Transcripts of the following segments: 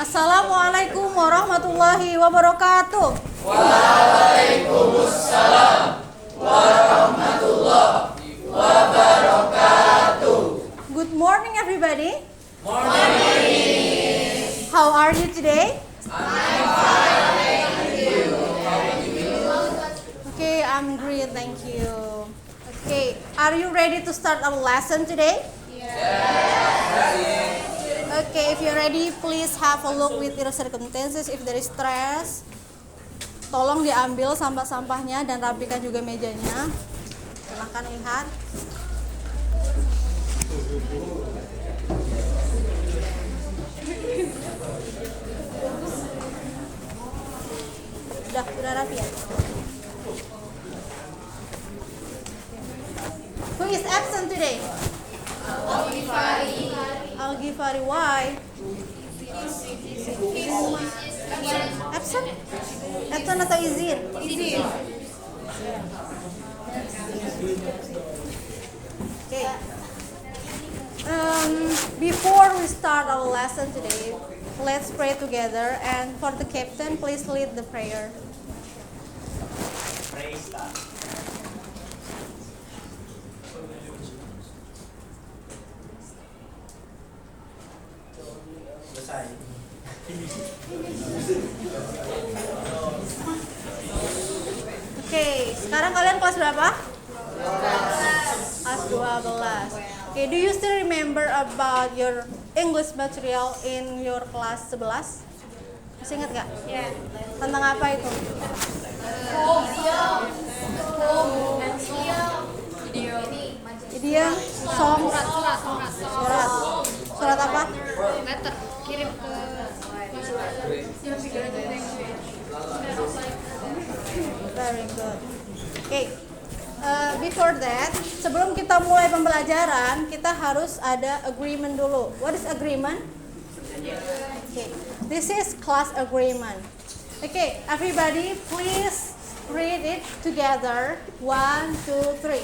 Assalamualaikum warahmatullahi wabarakatuh. Waalaikumsalam warahmatullahi wabarakatuh. Good morning, everybody. Morning. How are you today? I'm fine, thank you. Okay, I'm great, thank you. Okay, are you ready to start our lesson today? Yes. Okay, if you're ready, please have a look with your circumstances. If there is stress, tolong diambil sampah-sampahnya dan rapikan juga mejanya. Silahkan lihat. Sudah rapi ya? Who is absent today? Al-Ghifari, why? Absent? Absent atau izin? Izin. Okay. Before we start our lesson today, let's pray together. And for the captain, please lead the prayer. Praise God. Selesai. Okay, sekarang kalian kelas berapa? Kelas 12. Okay, do you still remember about your English material in your class 11? Masih ingat gak? Ya. Tentang apa itu? Idiom, song, surat apa? Letter kirim ke Very good. Okay. Before that, sebelum kita mulai pembelajaran, kita harus ada agreement dulu. What is agreement? Okay. This is class agreement. Okay, everybody, please read it together. 1, 2, 3.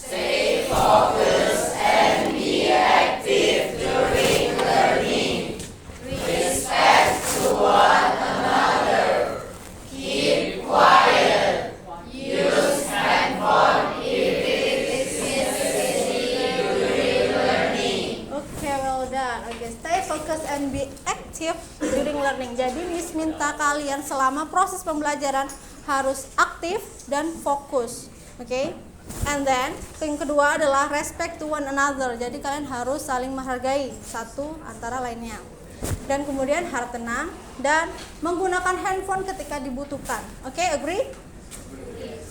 Stay focused and be active during learning. Respect to one another. Keep quiet. Use handphone if it is necessary during learning. Okay, well done. Okay, stay focused and be active during learning. Jadi Miss minta kalian selama proses pembelajaran harus aktif dan fokus. Okay? And then yang kedua adalah respect to one another. Jadi kalian harus saling menghargai satu antara lainnya. Dan kemudian harap tenang dan menggunakan handphone ketika dibutuhkan. Oke, agree?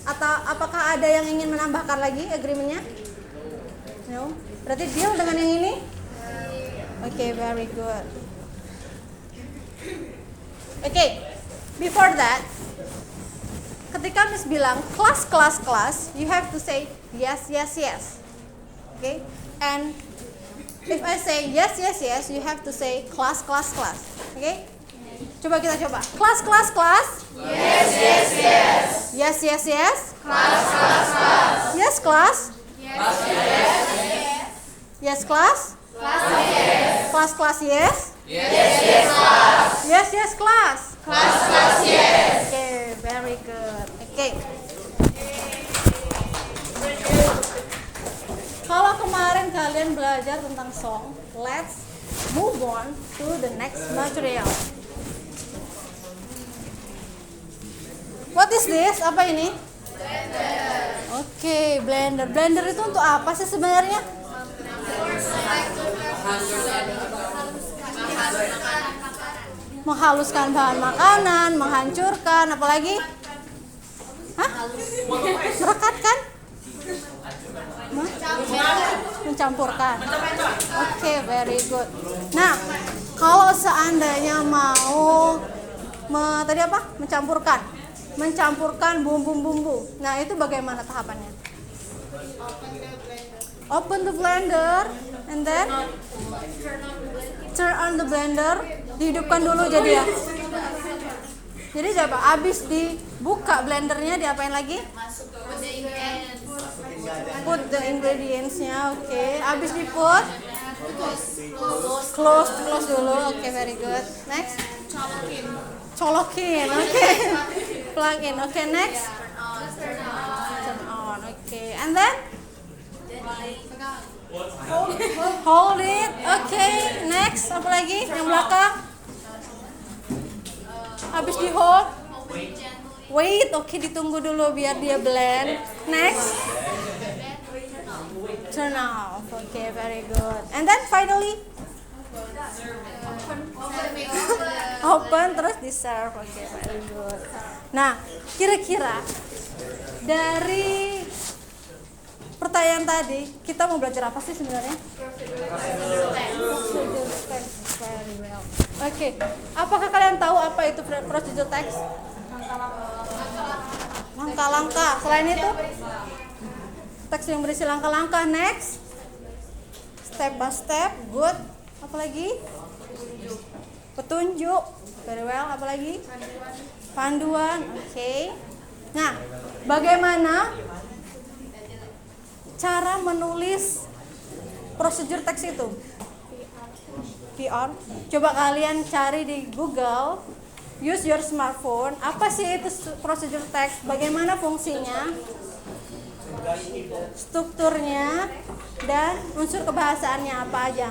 Atau apakah ada yang ingin menambahkan lagi agreementnya? No. Berarti deal dengan yang ini? Okay, very good. Okay, before that, ketika Miss bilang kelas, you have to say yes. Okay? And if I say yes, you have to say class. Okay? Coba kita coba. Class. Yes. Yes. Class. Yes, class. Yes, class. Class, yes. Yes, class. Yes, class. Class, yes. Okay, very good. Okay. Kalau kemarin kalian belajar tentang song, let's move on to the next material. What is this? Apa ini? Blender. Okay, blender. Blender itu untuk apa sih sebenarnya? Menghaluskan bahan makanan, menghancurkan, apalagi? Hah? Merekatkan? Mencampurkan. Oke, very good. Nah, kalau seandainya mau tadi apa? Mencampurkan bumbu-bumbu. Nah, itu bagaimana tahapannya? Open the blender and then turn on the blender. Dihidupkan dulu jadi ya. Jadi coba abis dibuka blendernya diapain lagi? Put the ingredients-nya, oke. Abis di put Close dulu. Oke, very good. Next. Colokin. Oke. Plug in. Oke, next. Turn on. Oke. And then hold it. Oke, next. Apa lagi? Yang belakang. Habis di hold. Wait. Oke, ditunggu dulu biar dia blend. Next. Turn off. Okay, very good. And then finally open terus di serve. Okay, very good. Nah, kira-kira dari pertanyaan tadi kita mau belajar apa sih sebenarnya? Procedural text. Very well. Oke, apakah kalian tahu apa itu procedural text? Langkah-langkah. Selain itu, teks yang berisi langkah-langkah. Next, step by step. Good. Apalagi? Petunjuk. Very well. Apalagi? Panduan. Oke. Nah, bagaimana cara menulis prosedur teks itu? PR. Coba kalian cari di Google. Use your smartphone. Apa sih itu prosedur teks? Bagaimana fungsinya? Strukturnya dan unsur kebahasaannya apa aja?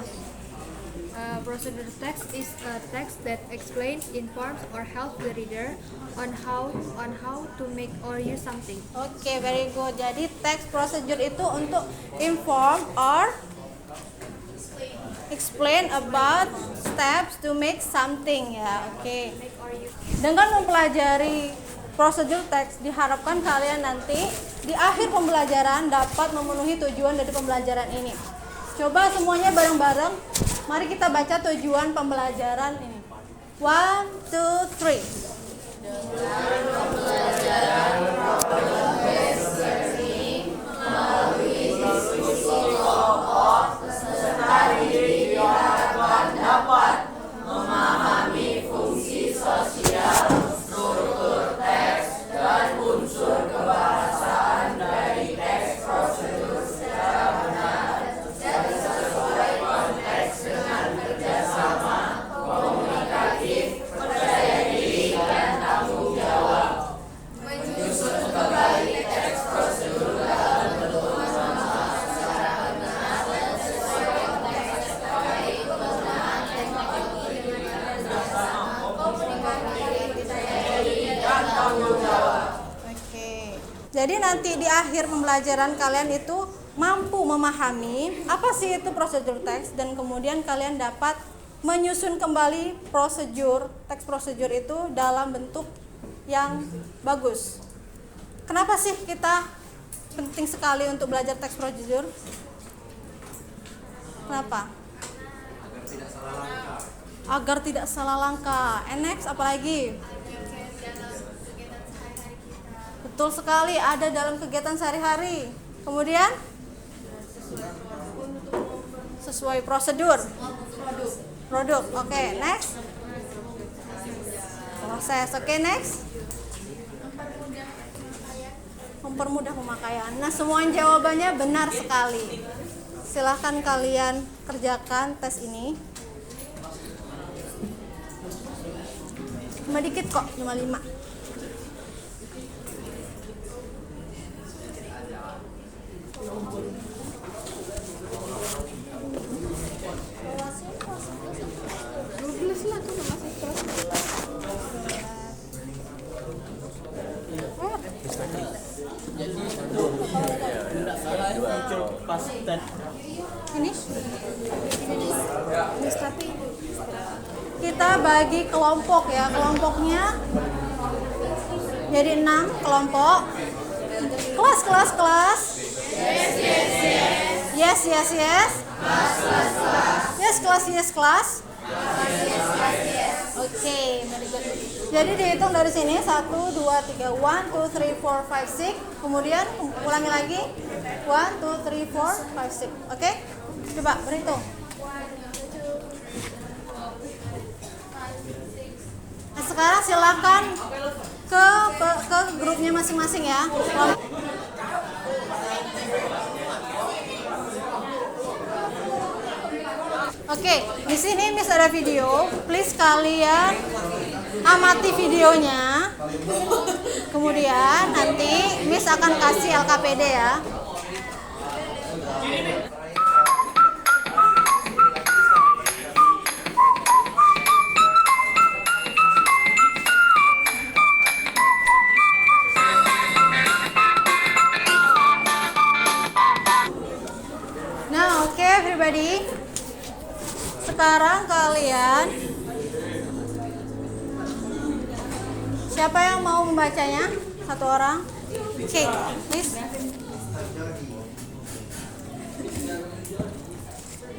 Procedure text is a text that explains, informs, or helps the reader on how to make or use something. Oke, very good. Jadi text procedure itu untuk inform or explain about steps to make something ya. Oke. Dengan mempelajari prosedur teks diharapkan kalian nanti di akhir pembelajaran dapat memenuhi tujuan dari pembelajaran ini. Coba semuanya bareng-bareng. Mari kita baca tujuan pembelajaran ini. 1, 2, 3. Memahami fungsi sosial, struktur teks, dan unsur kebahasaan dari teks prosedur secara benar dan sesuai konteks dengan kerjasama, komunikatif, percaya diri, dan tanggung jawab. Menyusun kembali teks prosedur dalam bentuk pemahaman secara benar dan sesuai konteks terkait penggunaan teknologi Oke. Jadi nanti di akhir pembelajaran kalian itu mampu memahami apa sih itu prosedur teks dan kemudian kalian dapat menyusun kembali teks prosedur itu dalam bentuk yang bagus. Kenapa sih kita penting sekali untuk belajar teks prosedur? Kenapa? Agar tidak salah langkah. And next, apalagi? Betul sekali, ada dalam kegiatan sehari-hari. Kemudian sesuai prosedur. Produk. Oke, next. Proses. Oke, next. Mempermudah pemakaian. Nah, semua jawabannya benar sekali. Silahkan kalian kerjakan tes ini. Cuma dikit kok, cuma 5. Finish? Kita bagi kelompok ya, kelompoknya jadi 6 kelompok. Kelas. Yes. Yes, kelas. Oke, very good. Jadi dihitung dari sini 1, 2, 3, 1, 2, 3, 4, 5, 6. Kemudian ulangi lagi 1, 2, 3, 4, 5, 6. Oke, coba berhitung. Nah, sekarang silakan ke grupnya masing-masing ya. Oke, di sini Miss ada video. Please kalian amati videonya. Kemudian nanti Miss akan kasih LKPD ya. Nah, oke everybody. Sekarang kalian, siapa yang mau membacanya? Satu orang. Oke, please.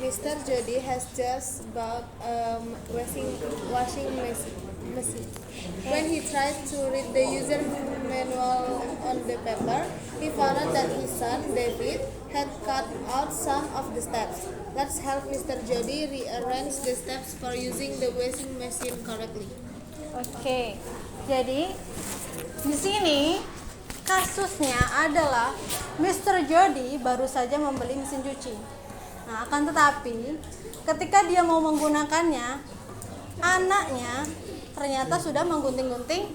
Mr. Jody has just bought a washing machine. When he tried to read the user manual on the paper, he found out that his son, David, had cut out some of the steps. Let's help Mr. Jody rearrange the steps for using the washing machine correctly. Oke. Jadi di sini kasusnya adalah Mr. Jody baru saja membeli mesin cuci. Nah, akan tetapi ketika dia mau menggunakannya, anaknya ternyata sudah menggunting-gunting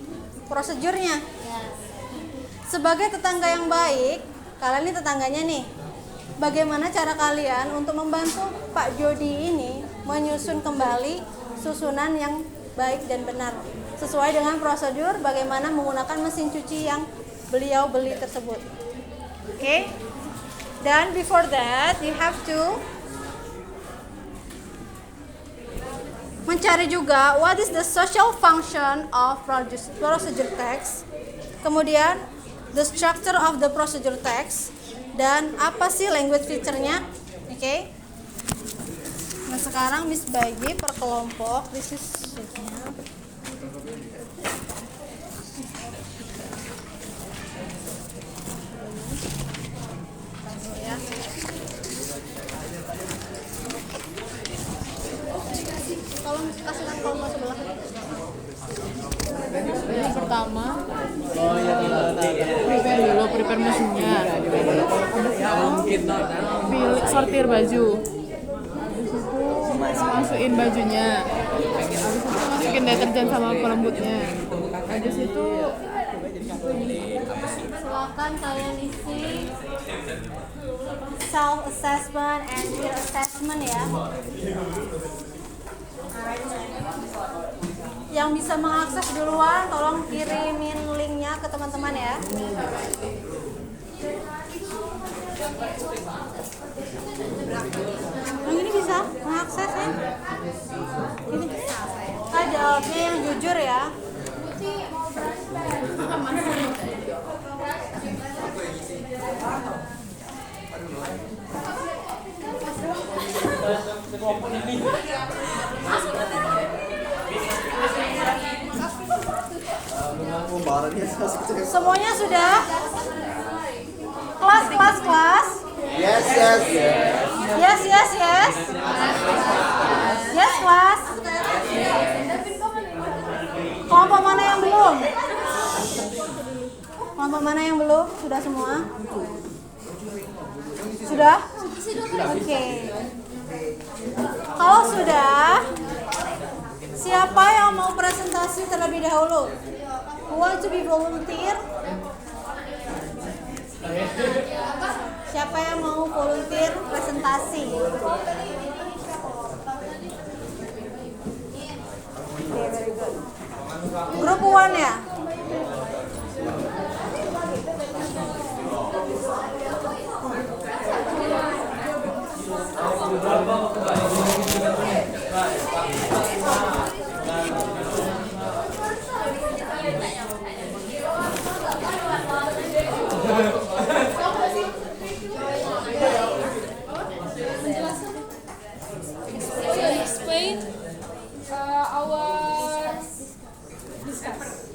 prosedurnya. Sebagai tetangga yang baik, kalian ini tetangganya nih. Bagaimana cara kalian untuk membantu Pak Jody ini menyusun kembali susunan yang baik dan benar sesuai dengan prosedur bagaimana menggunakan mesin cuci yang beliau beli tersebut. Oke? Dan before that, you have to mencari juga what is the social function of procedure text. Kemudian the structure of the procedure text. Dan apa sih language feature-nya? Oke. Nah, sekarang Miss bagi per kelompok. This is sheet-nya. Ya. Tolong kasihkan kelompok sebelah. Yang pertama, prepare mesinnya, pilih sortir baju, habis itu masukin bajunya, habis itu masukin deterjen sama pelembutnya, habis itu Silakan kalian isi self assessment and peer assessment ya. Yang bisa mengakses duluan tolong kirimin linknya ke teman-teman ya. Yang ini bisa mengakses ya. Ini jawabnya yang jujur ya. Semuanya sudah? Kelas? Yes. Yes, kelas. Kelompok mana yang belum? Sudah semua? Sudah? Oke. Kalau sudah, siapa yang mau presentasi terlebih dahulu? Who want to be volunteer? Siapa yang mau volunteer presentasi? Okay, very good. Grup 1 ya? Explain our discuss.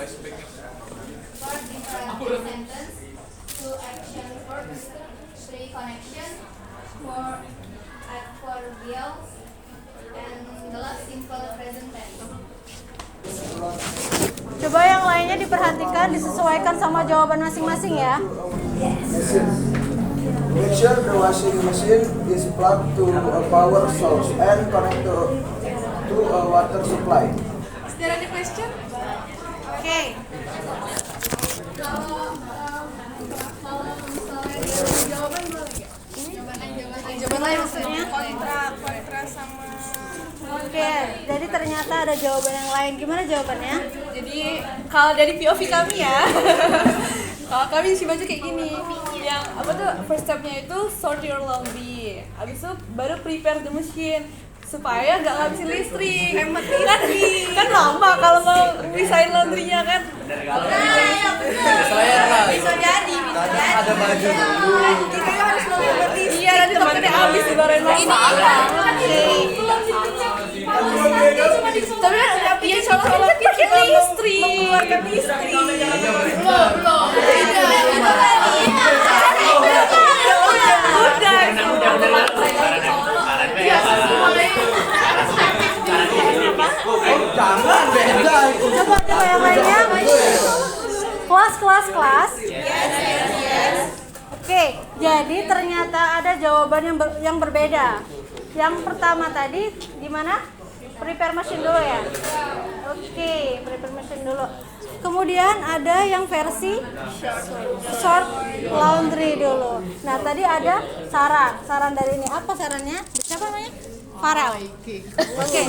different sentence, to action verbs, three connection, for adverbials, and the last simple present tense. Coba yang lainnya diperhatikan, disesuaikan sama jawaban masing-masing ya. Make sure the washing machine is plugged to a power source and connect to a water supply. Is there any question? Oke. Kalau misalnya Jawaban lain maksudnya? kontra sama. Oke, jadi ternyata ada jawaban yang lain. Gimana jawabannya? Jadi kalau dari POV kami ya, kalau kami isi baju kayak gini, yang apa tuh first stepnya itu sort your laundry, habis itu baru prepare the machine supaya nggak ngabisin listrik, hemat listrik. Kan lama kalau mau misahin laundrynya kan. Bisa jadi. Ada baju dulu. Kita harus nunggu listrik. Iya, nanti tempatnya habis dimarahin mama. Tapi kan ya contohnya pakai listrik, mengeluarkan listrik. Jangan beda. Coba yang lainnya. Kelas. Oke, jadi ternyata ada jawaban yang berbeda. Yang pertama tadi gimana? Prepare machine dulu ya. Oke, prepare machine dulu. Kemudian ada yang versi short laundry dulu. Nah, tadi ada saran dari ini. Apa sarannya? Siapa namanya? Farel. Oke.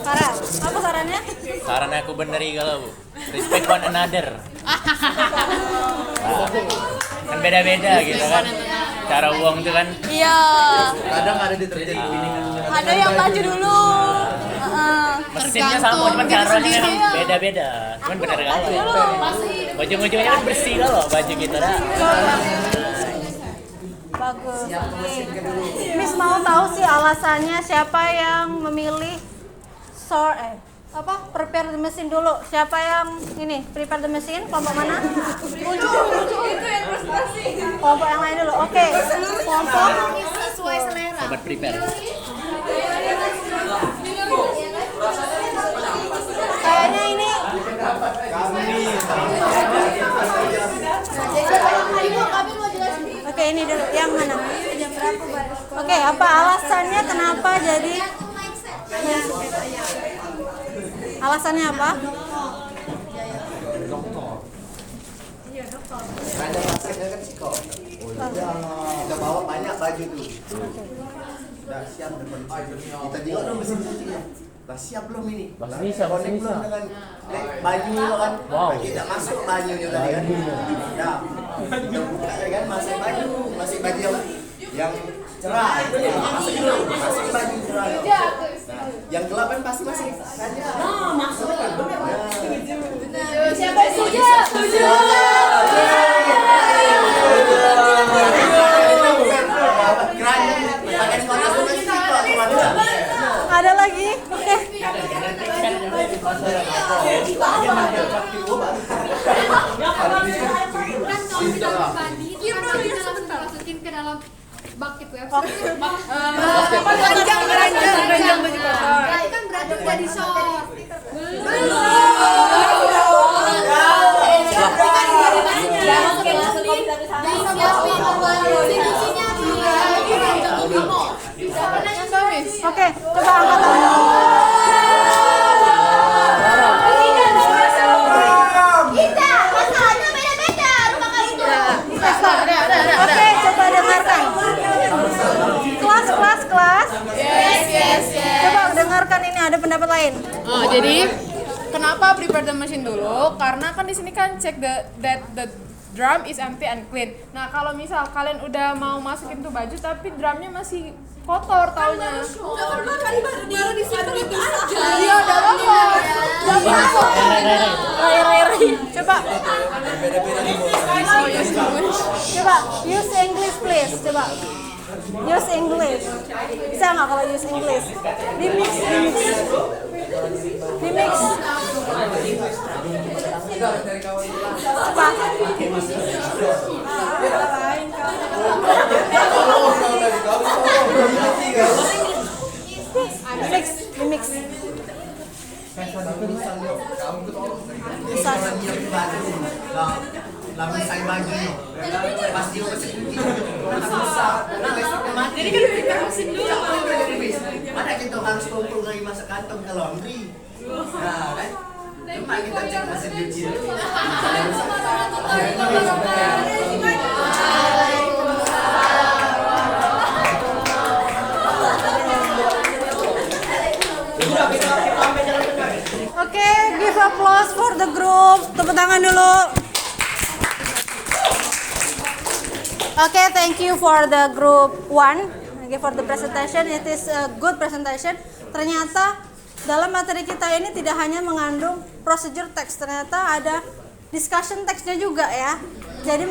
Farel, apa sarannya? Saran aku beneri kalau Bu. Respect one another. Nah, kan beda-beda gitu kan. Cara uang itu kan. Iya, Kadang ada deterjen kuning. ada yang baju dulu. Mesinnya sama cuman caranya kan beda-beda. Cuman bener kalau. Ujung-ujungnya kan bersih kalau baju kita dah. Bagus. Oke. Miss mau tahu sih alasannya siapa yang memilih prepare the machine dulu. Siapa yang ini prepare the machine? Kelompok mana? Muncul itu yang prestasi. Kelompok yang lain dulu. Oke. Kelompok sesuai selera. Sobat prepare. kayaknya ini Oke, ini dulu yang mana? Oke, apa alasannya kenapa jadi alasannya apa? Ada masaknya kan sih kok. Kita bawa banyak baju tuh. Udah siap depan. Kita juga dong mesin cucinya. Udah siap belum ini? Bisa. Konek belum dengan baju kan? Wow. Kita masuk bajunya tadi kan? Ya. Kita buka ya kan masih baju yang cerah. Masuk dulu, masuk baju cerah. Nah, yang gelap kan pasti masih. Nah, masuk kan benar. Siapa yang setuju? Ada lagi? Oke. Kan kalau kita mandi itu kan kita langsung masukin ke dalam bak itu ya. Keranjang baju kotor. Nah, itu kan berarti udah di short. Oke, coba angkat tangan. Oke, coba dengarkan. Kelas. Coba dengarkan ini ada pendapat lain. Oh, jadi kenapa prepare the machine dulu? Karena kan di sini kan check that the drum is empty and clean. Nah, kalau misal kalian udah mau masukin tuh baju tapi drumnya masih kotor taunya. Baru di situ aja. Iya, udah apa? Rai. Coba use English please. Coba. Use English. Bisa nggak kalau use English? Di mix. Dimix. Apa? Dimix. Bisa. Langsung saya baju pas dia mesin Jadi kan prepare mesin dulu. mana kita harus kumpul lagi masuk kantong ke laundry. Nah kan cuma kita cek mesin cuci dulu. Oke, give applause for the group. Tepuk tangan dulu. Oke, thank you for the group 1. Okay, for the presentation. It is a good presentation. Ternyata dalam materi kita ini tidak hanya mengandung procedure text, ternyata ada discussion text-nya juga ya. Jadi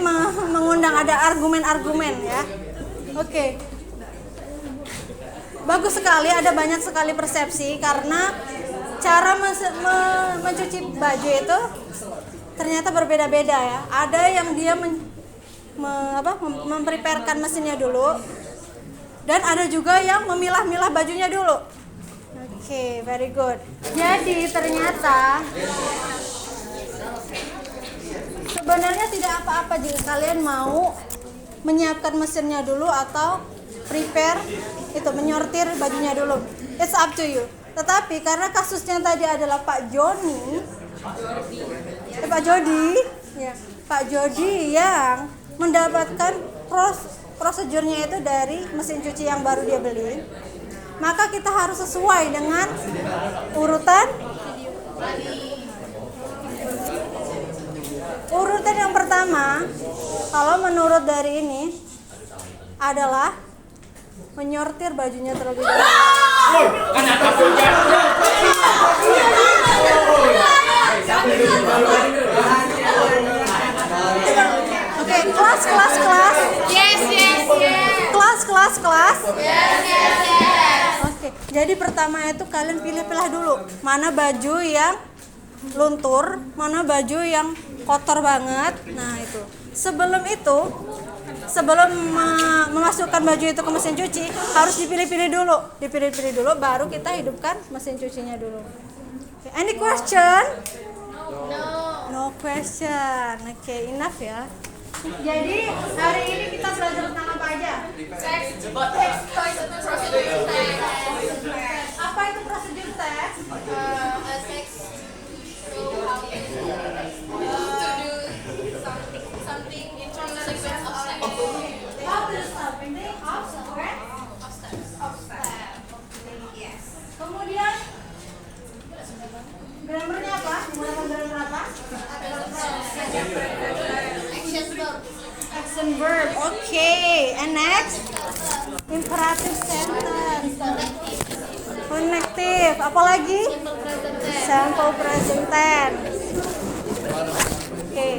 mengundang ada argumen-argumen ya. Oke. Bagus sekali, ada banyak sekali persepsi karena cara mencuci baju itu ternyata berbeda-beda ya. Ada yang dia mempreparekan mesinnya dulu, dan ada juga yang memilah-milah bajunya dulu. Oke, very good. Jadi ternyata sebenarnya tidak apa-apa jika kalian mau menyiapkan mesinnya dulu atau prepare itu menyortir bajunya dulu. It's up to you. Tetapi karena kasusnya tadi adalah Pak Jody ya, Pak Jody yang mendapatkan prosedurnya itu dari mesin cuci yang baru dia beli, maka kita harus sesuai dengan urutan yang pertama. Kalau menurut dari ini adalah menyortir bajunya terlebih dahulu. Oke, kelas. Yes. Kelas. Oke, jadi pertama itu kalian pilih-pilih dulu mana baju yang luntur, mana baju yang kotor banget. Nah itu. Sebelum memasukkan baju itu ke mesin cuci harus dipilih-pilih dulu, baru kita hidupkan mesin cucinya dulu. Okay. Any question? No question. Oke, enough ya. Jadi hari ini kita belajar tentang apa aja? Apa itu prosedur tes? Kemudian grammarnya apa? Menggunakan grammar apa? Action verb. Okay. And next? Imperative sentence. Connective. Apa lagi? Simple present tense. Okay.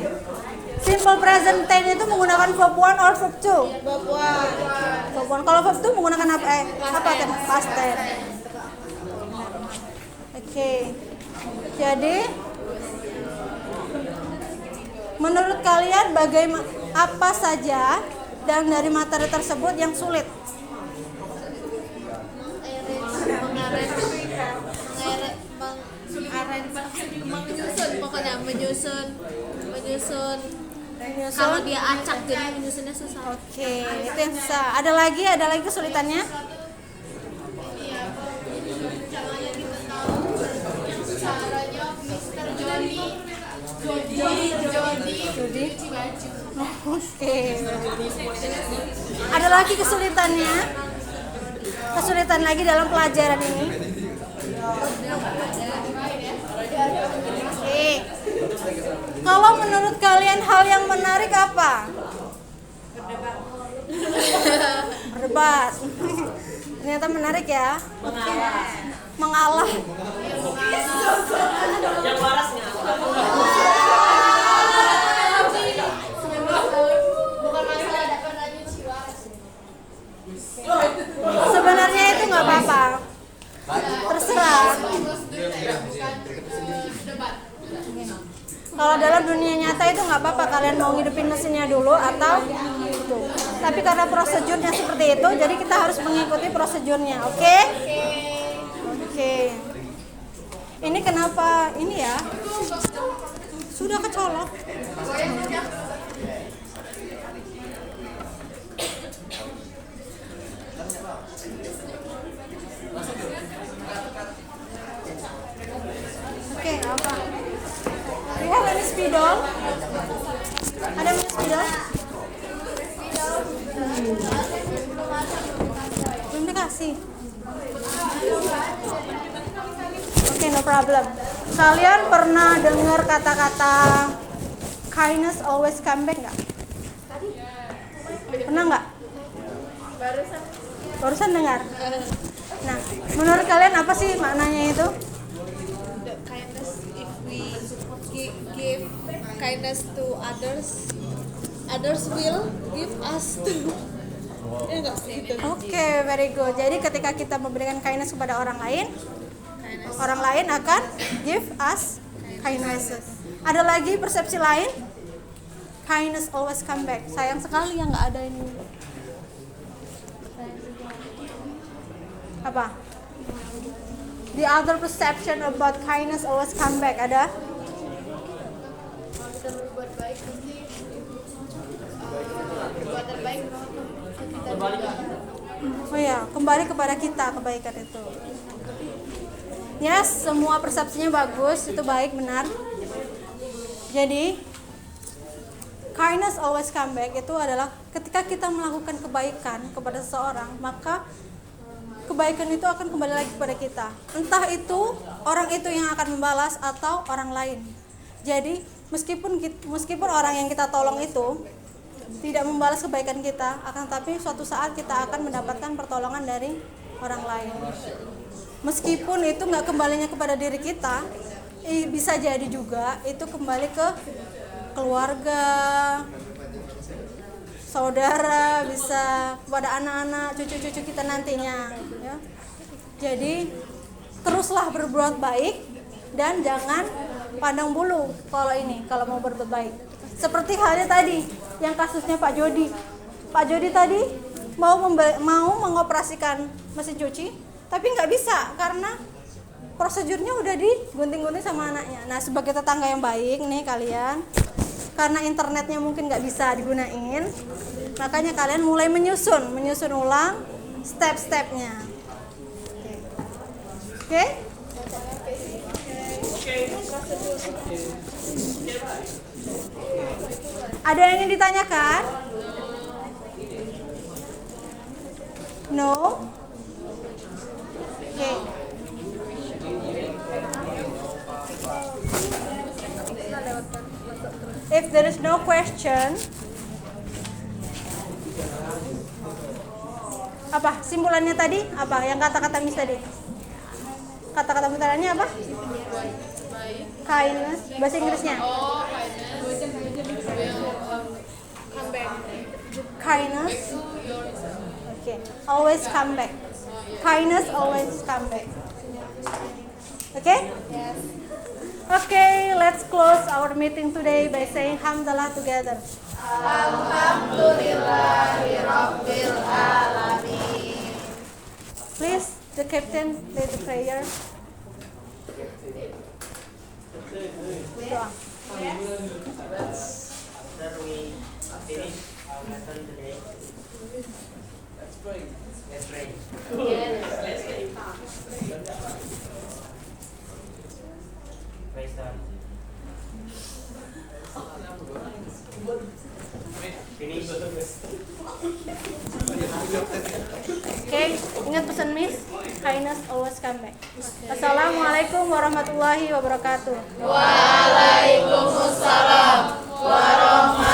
Simple present tense itu menggunakan verb 1 or verb 2? Verb 1. Kalau verb 2 menggunakan apa? Apa kan? Past tense. Oke. Jadi menurut kalian bagaimana, apa saja dan dari materi tersebut yang sulit? Menyusun. Kalau dia acak jadi menyusunnya susah. Oke, itu yang susah. Ada lagi kesulitannya? Jody. Oke. Ada lagi kesulitannya? Kesulitan lagi dalam pelajaran ini? Oke. Kalau menurut kalian hal yang menarik apa? Berdebat. Ternyata menarik ya. Oke. Mengalah. Yang waras Sebenarnya itu nggak apa-apa. Terserah. Kalau dalam dunia nyata itu nggak apa-apa kalian mau ngidupin mesinnya dulu atau itu. Tapi karena prosedurnya seperti itu, jadi kita harus mengikuti prosedurnya, oke? Oke. Ini kenapa ini ya? Sudah kecolok. Oke, apa? Do you have any spidol? Ada yang spidol? Belum dikasih. Oke, no problem. Kalian pernah dengar kata-kata kindness always come back nggak? Pernah nggak? Barusan dengar. Nah, menurut kalian apa sih maknanya itu? The kindness, if we give kindness to others, others will give us to. Ya enggak gitu. Oke, very good. Jadi ketika kita memberikan kindness kepada orang lain akan give us kindness. Ada lagi persepsi lain? Kindness always come back. Sayang sekali yang nggak ada ini. Apa? The other perception about kindness always come back ada? Oh ya, kembali kepada kita kebaikan itu. Yes, semua persepsinya bagus, itu baik, benar. Jadi, kindness always come back itu adalah ketika kita melakukan kebaikan kepada seseorang, maka kebaikan itu akan kembali lagi kepada kita. Entah itu orang itu yang akan membalas atau orang lain. Jadi, meskipun orang yang kita tolong itu tidak membalas kebaikan kita, akan tapi suatu saat kita akan mendapatkan pertolongan dari orang lain. Meskipun itu nggak kembalinya kepada diri kita, bisa jadi juga itu kembali ke keluarga, saudara, bisa kepada anak-anak, cucu-cucu kita nantinya. Ya. Jadi teruslah berbuat baik dan jangan pandang bulu kalau mau berbuat baik. Seperti halnya tadi yang kasusnya Pak Jody. Pak Jody tadi mau mengoperasikan mesin cuci, tapi nggak bisa karena prosedurnya udah digunting-gunting sama anaknya. Nah, sebagai tetangga yang baik nih kalian, karena internetnya mungkin nggak bisa digunain, makanya kalian mulai menyusun ulang step-stepnya. Oke? Ada yang ingin ditanyakan? No? Okay. If there is no question, apa simpulannya tadi? Apa yang kata-kata Miss tadi? Kata-kata putarannya apa? Kindness. Bahasa Inggrisnya? Come back. Kindness. Okay. Always come back. Kindness always come back. Okay? Yes. Okay, let's close our meeting today by saying Hamdalah together. Alhamdulillahirabbil alamin. Please, the captain, lead the prayer. Doa. After we finish our lesson today, let's pray. Praise God. Finish. Okay, ingat pesan Miss, kindness always come back. Assalamualaikum warahmatullahi wabarakatuh. Waalaikumsalam warahmatullahi